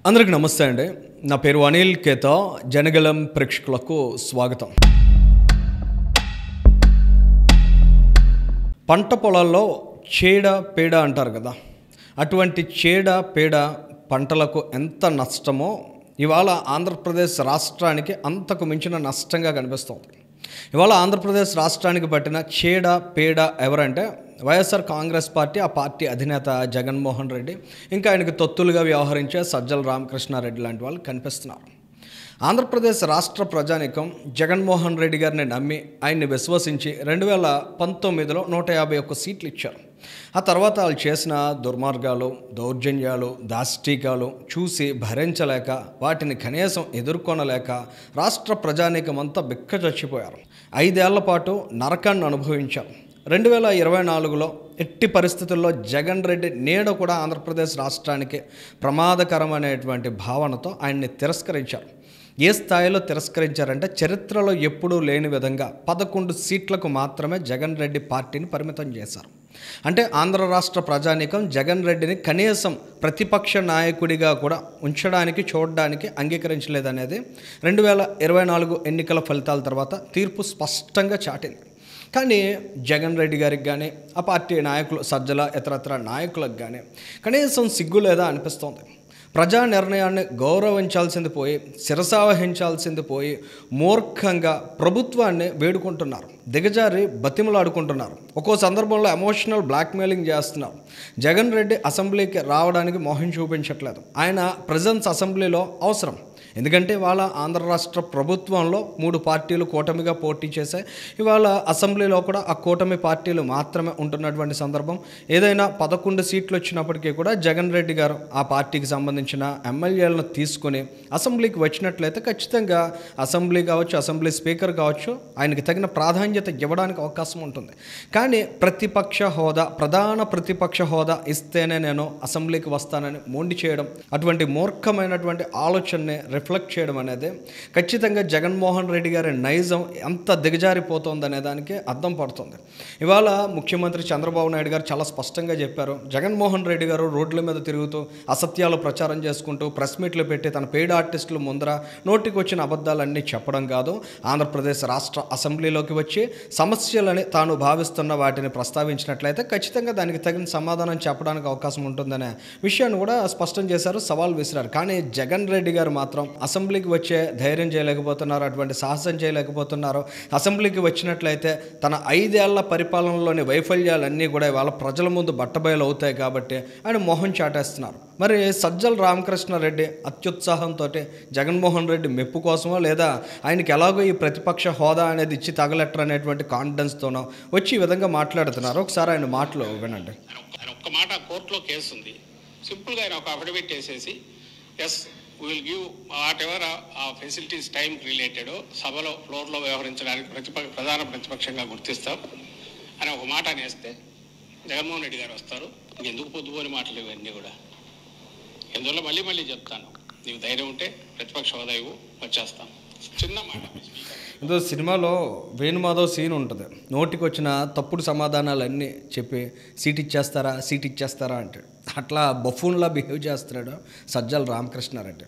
అందరికీ నమస్తే అండి. నా పేరు అనిల్ కేతా. జనగలం ప్రేక్షకులకు స్వాగతం. పంట పొలాల్లో చీడ పీడ అంటారు కదా, అటువంటి చీడ పీడ పంటలకు ఎంత నష్టమో ఇవాళ ఆంధ్రప్రదేశ్ రాష్ట్రానికి అంతకు మించిన నష్టంగా కనిపిస్తుంది. ఇవాళ ఆంధ్రప్రదేశ్ రాష్ట్రానికి పట్టిన చీడ పీడ ఎవరంటే వైఎస్ఆర్ కాంగ్రెస్ పార్టీ, ఆ పార్టీ అధినేత జగన్మోహన్ రెడ్డి, ఇంకా ఆయనకు తొత్తులుగా వ్యవహరించే సజ్జల రామకృష్ణారెడ్డి లాంటి వాళ్ళు కనిపిస్తున్నారు. ఆంధ్రప్రదేశ్ రాష్ట్ర ప్రజానీకం జగన్మోహన్ రెడ్డి గారిని నమ్మి ఆయన్ని విశ్వసించి 2019లో 151 సీట్లు ఇచ్చారు. ఆ తర్వాత వాళ్ళు చేసిన దుర్మార్గాలు, దౌర్జన్యాలు, దాష్టీకాలు చూసి భరించలేక, వాటిని కనీసం ఎదుర్కొనలేక రాష్ట్ర ప్రజానీకం అంతా బిక్క చచ్చిపోయారు. 5 ఏళ్ల పాటు నరకాన్ని అనుభవించారు. 2024లో ఎట్టి పరిస్థితుల్లో జగన్ రెడ్డి నీడ కూడా ఆంధ్రప్రదేశ్ రాష్ట్రానికి ప్రమాదకరమనేటువంటి భావనతో ఆయన్ని తిరస్కరించారు. ఏ స్థాయిలో తిరస్కరించారంటే చరిత్రలో ఎప్పుడూ లేని విధంగా 11 సీట్లకు మాత్రమే జగన్ రెడ్డి పార్టీని పరిమితం చేశారు. అంటే ఆంధ్ర రాష్ట్ర ప్రజానీకం జగన్ రెడ్డిని కనీసం ప్రతిపక్ష నాయకుడిగా కూడా ఉంచడానికి, చూడడానికి అంగీకరించలేదనేది 2024 ఎన్నికల ఫలితాల తర్వాత తీర్పు స్పష్టంగా చాటింది. కానీ జగన్ రెడ్డి గారికి కానీ, ఆ పార్టీ నాయకులు సజ్జల ఇతరత్ర నాయకులకు కానీ కనీసం సిగ్గు లేదా అనిపిస్తోంది. ప్రజా నిర్ణయాన్ని గౌరవించాల్సింది పోయి, శిరసావహించాల్సింది పోయి మూర్ఖంగా ప్రభుత్వాన్ని వేడుకుంటున్నారు, దిగజారి బతిమలాడుకుంటున్నారు. ఒక్కో సందర్భంలో ఎమోషనల్ బ్లాక్మెయిలింగ్ చేస్తున్నారు. జగన్ రెడ్డి అసెంబ్లీకి రావడానికి మొహం చూపించట్లేదు. ఆయన ప్రెజెన్స్ అసెంబ్లీలో అవసరం. ఎందుకంటే ఇవాళ ఆంధ్ర రాష్ట్ర ప్రభుత్వంలో 3 పార్టీలు కూటమిగా పోటీ చేశాయి. ఇవాళ అసెంబ్లీలో కూడా ఆ కూటమి పార్టీలు మాత్రమే ఉంటున్నటువంటి సందర్భం. ఏదైనా 11 సీట్లు వచ్చినప్పటికీ కూడా జగన్ రెడ్డి గారు ఆ పార్టీకి సంబంధించిన ఎమ్మెల్యేలను తీసుకొని అసెంబ్లీకి వచ్చినట్లయితే ఖచ్చితంగా అసెంబ్లీ కావచ్చు, అసెంబ్లీ స్పీకర్ కావచ్చు, ఆయనకి తగిన ప్రాధాన్యత ఇవ్వడానికి అవకాశం ఉంటుంది. కానీ ప్రతిపక్ష హోదా, ప్రధాన ప్రతిపక్ష హోదా ఇస్తేనే నేను అసెంబ్లీకి వస్తానని మొండి చేయడం, అటువంటి మూర్ఖమైనటువంటి ఆలోచనని రిఫ్లెక్ట్ చేయడం అనేది ఖచ్చితంగా జగన్మోహన్ రెడ్డి గారి నైజం ఎంత దిగజారిపోతుందనే దానికి అర్థం పడుతుంది. ఇవాళ ముఖ్యమంత్రి చంద్రబాబు నాయుడు గారు చాలా స్పష్టంగా చెప్పారు. జగన్మోహన్ రెడ్డి గారు రోడ్ల మీద తిరుగుతూ అసత్యాలు ప్రచారం చేసుకుంటూ ప్రెస్ మీట్లు పెట్టి తన పెయిడ్ ఆర్టిస్టుల ముందర నోటికి వచ్చిన అబద్ధాలన్నీ చెప్పడం కాదు, ఆంధ్రప్రదేశ్ రాష్ట్ర అసెంబ్లీలోకి వచ్చి సమస్యలని తాను భావిస్తున్న వాటిని ప్రస్తావించినట్లయితే ఖచ్చితంగా దానికి తగిన సమాధానం చెప్పడానికి అవకాశం ఉంటుందనే విషయాన్ని కూడా స్పష్టం చేశారు, సవాల్ విసిరారు. కానీ జగన్ రెడ్డి గారు మాత్రం అసెంబ్లీకి వచ్చే ధైర్యం చేయలేకపోతున్నారు, అటువంటి సాహసం చేయలేకపోతున్నారు. అసెంబ్లీకి వచ్చినట్లయితే తన 5 ఏళ్ల పరిపాలనలోని వైఫల్యాలన్నీ కూడా ఇవాళ ప్రజల ముందు బట్టబయలు అవుతాయి కాబట్టి ఆయన మొహం చాటేస్తున్నారు. మరి సజ్జల రామకృష్ణారెడ్డి అత్యుత్సాహంతో జగన్మోహన్ రెడ్డి మెప్పు కోసమో, లేదా ఆయనకి ఎలాగో ఈ ప్రతిపక్ష హోదా అనేది ఇచ్చి తగలెట్టరు అనేటువంటి కాన్ఫిడెన్స్తోనో వచ్చి ఈ విధంగా మాట్లాడుతున్నారు. ఒకసారి ఆయన మాటలు వినండి. ఆయన ఒక్క మాట, కోర్టులో కేసు ఉంది, సింపుల్గా ఆయన ఒక అఫిడవిట్ వేసేసి yes will give whatever ఆ ఫెసిలిటీస్ టైం రిలేటెడ్ సభలో ఫ్లోర్లో వ్యవహరించడానికి ప్రధాన ప్రతిపక్షంగా గుర్తిస్తాం అని ఒక మాట అనేస్తే జగన్మోహన్ రెడ్డి గారు వస్తారు. ఇంకెందుకు పొద్దుపోని మాటలు ఇవన్నీ కూడా, ఎందువల్ల మళ్ళీ చెప్తాను, నీకు ధైర్యం ఉంటే ప్రతిపక్ష హోదా ఇవ్వు, వచ్చేస్తాం. చిన్న మాట. ఏదో సినిమాలో వేణుమాధవ్ సీన్ ఉంటుంది, నోటికి వచ్చిన తప్పుడు సమాధానాలన్నీ చెప్పి సీట్ ఇచ్చేస్తారా అంటే అట్లా బఫూన్లా బిహేవ్ చేస్తున్నాడు సజ్జల రామకృష్ణారెడ్డి.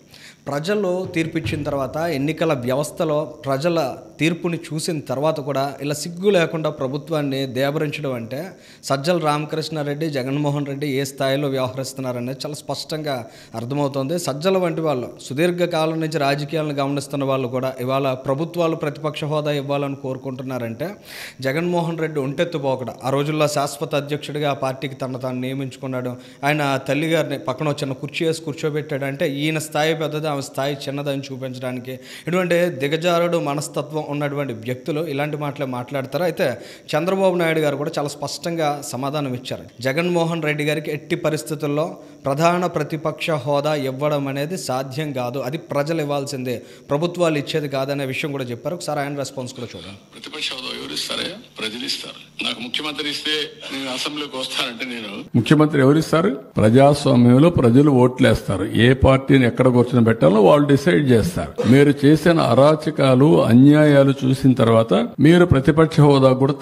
ప్రజలు తీర్పిచ్చిన తర్వాత, ఎన్నికల వ్యవస్థలో ప్రజల తీర్పుని చూసిన తర్వాత కూడా ఇలా సిగ్గు లేకుండా ప్రభుత్వాన్ని దేబరించడం అంటే సజ్జల రామకృష్ణారెడ్డి, జగన్మోహన్ రెడ్డి ఏ స్థాయిలో వ్యవహరిస్తున్నారనేది చాలా స్పష్టంగా అర్థమవుతుంది. సజ్జల వంటి వాళ్ళు సుదీర్ఘకాలం నుంచి రాజకీయాలను గమనిస్తున్న వాళ్ళు కూడా ఇవాళ ప్రభుత్వాలు ప్రతిపక్ష హోదా ఇవ్వాలని కోరుకుంటున్నారంటే జగన్మోహన్ రెడ్డి ఒంటెత్తుపోకడా. ఆ రోజుల్లో శాశ్వత అధ్యక్షుడిగా ఆ పార్టీకి తాను నియమించుకున్నాడు. ఆయన తల్లిగారిని పక్కన చిన్న కుర్చీ వేసి కూర్చోబెట్టాడు. అంటే ఈయన స్థాయి పెద్దది, ఆమె స్థాయి చిన్నదని చూపించడానికి. ఇటువంటి దిగజారుడు మనస్తత్వం ఉన్నటువంటి వ్యక్తులు ఇలాంటి మాటలే మాట్లాడతారు. అయితే చంద్రబాబు నాయుడు గారు కూడా చాలా స్పష్టంగా సమాధానం ఇచ్చారు. జగన్మోహన్ రెడ్డి గారికి ఎట్టి పరిస్థితుల్లో ప్రధాన ప్రతిపక్ష హోదా ఇవ్వడం అనేది సాధ్యం కాదు, అది ప్రజలు ఇవ్వాల్సిందే, ప్రభుత్వాలు ఇచ్చేది కాదనే విషయం కూడా చెప్పారు. ఒకసారి ఆయన రెస్పాన్స్ కూడా చూడండి. ప్రతిపక్ష హోదా ఎవరు ఇస్తారే? ప్రజలు ఇస్తారు. నాకు ముఖ్యమంత్రి ఇస్తే నేను అసెంబ్లీకి వస్తానంటే, నేను ముఖ్యమంత్రి ఎవరు ఇస్తారు? ప్రజాస్వామ్యంలో ప్రజలు ఓట్లేస్తారు. ఏ పార్టీని ఎక్కడ కూర్చొని పెట్టాలో వాళ్ళు డిసైడ్ చేస్తారు. మీరు చేసిన అరాచకాలు, అన్యాయాలు చూసిన తర్వాత మీరు ప్రతిపక్ష హోదా కూడా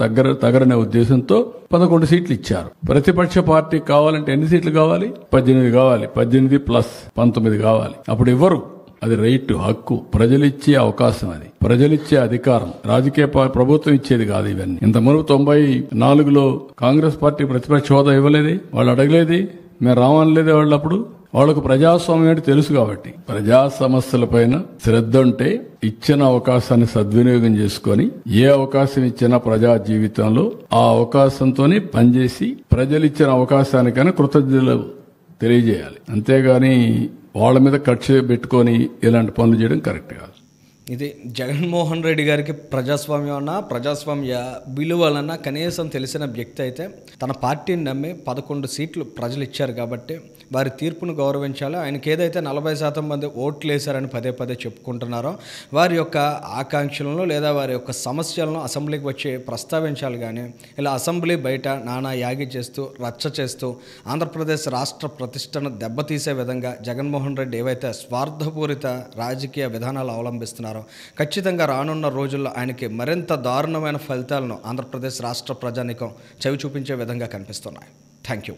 తగరనే ఉద్దేశంతో 11 సీట్లు ఇచ్చారు. ప్రతిపక్ష పార్టీ కావాలంటే ఎన్ని సీట్లు కావాలి? 18 కావాలి. 18 ప్లస్ 19 కావాలి. అప్పుడు ఇవ్వరు. అది రైట్, హక్కు, ప్రజలిచ్చే అవకాశం, అది ప్రజలిచ్చే అధికారం. రాజకీయ ప్రభుత్వం ఇచ్చేది కాదు ఇవన్నీ. ఇంతకుముందు 94లో కాంగ్రెస్ పార్టీ ప్రతిపక్ష హోదా ఇవ్వలేది, వాళ్ళు అడగలేది, మేము రావనలేదే. వాళ్ళు అప్పుడు వాళ్ళకు ప్రజాస్వామ్యం అంటే తెలుసు కాబట్టి ప్రజా సమస్యలపైన శ్రద్ధ ఉంటే ఇచ్చిన అవకాశాన్ని సద్వినియోగం చేసుకొని ఏ అవకాశం ఇచ్చినా ప్రజా జీవితంలో ఆ అవకాశంతోనే పనిచేసి ప్రజలిచ్చిన అవకాశానికైనా కృతజ్ఞతలు తెలియజేయాలి. అంతేగాని వాళ్ళ మీద ఖర్చు పెట్టుకొని ఇలాంటి పనులు చేయడం కరెక్ట్ కాదు. ఇది జగన్మోహన్ రెడ్డి గారికి ప్రజాస్వామ్యం అన్నా, ప్రజాస్వామ్య విలువలన్నా కనీసం తెలిసిన వ్యక్తి అయితే తన పార్టీని నమ్మి 11 సీట్లు ప్రజలు ఇచ్చారు కాబట్టి వారి తీర్పును గౌరవించాలి. ఆయనకి ఏదైతే 40% మంది ఓట్లు వేశారని పదే పదే చెప్పుకుంటున్నారో వారి యొక్క ఆకాంక్షలను లేదా వారి యొక్క సమస్యలను అసెంబ్లీకి వచ్చి ప్రస్తావించాలి. కానీ ఇలా అసెంబ్లీ బయట నానా యాగి చేస్తూ రచ్చ చేస్తూ ఆంధ్రప్రదేశ్ రాష్ట్ర ప్రతిష్టను దెబ్బతీసే విధంగా జగన్మోహన్ రెడ్డి ఏవైతే స్వార్థపూరిత రాజకీయ విధానాలు అవలంబిస్తున్నారో ఖచ్చితంగా రానున్న రోజుల్లో ఆయనకి మరింత దారుణమైన ఫలితాలను ఆంధ్రప్రదేశ్ రాష్ట్ర ప్రజానీకం చవి చూపించే విధంగా కనిపిస్తున్నాయి. Thank you.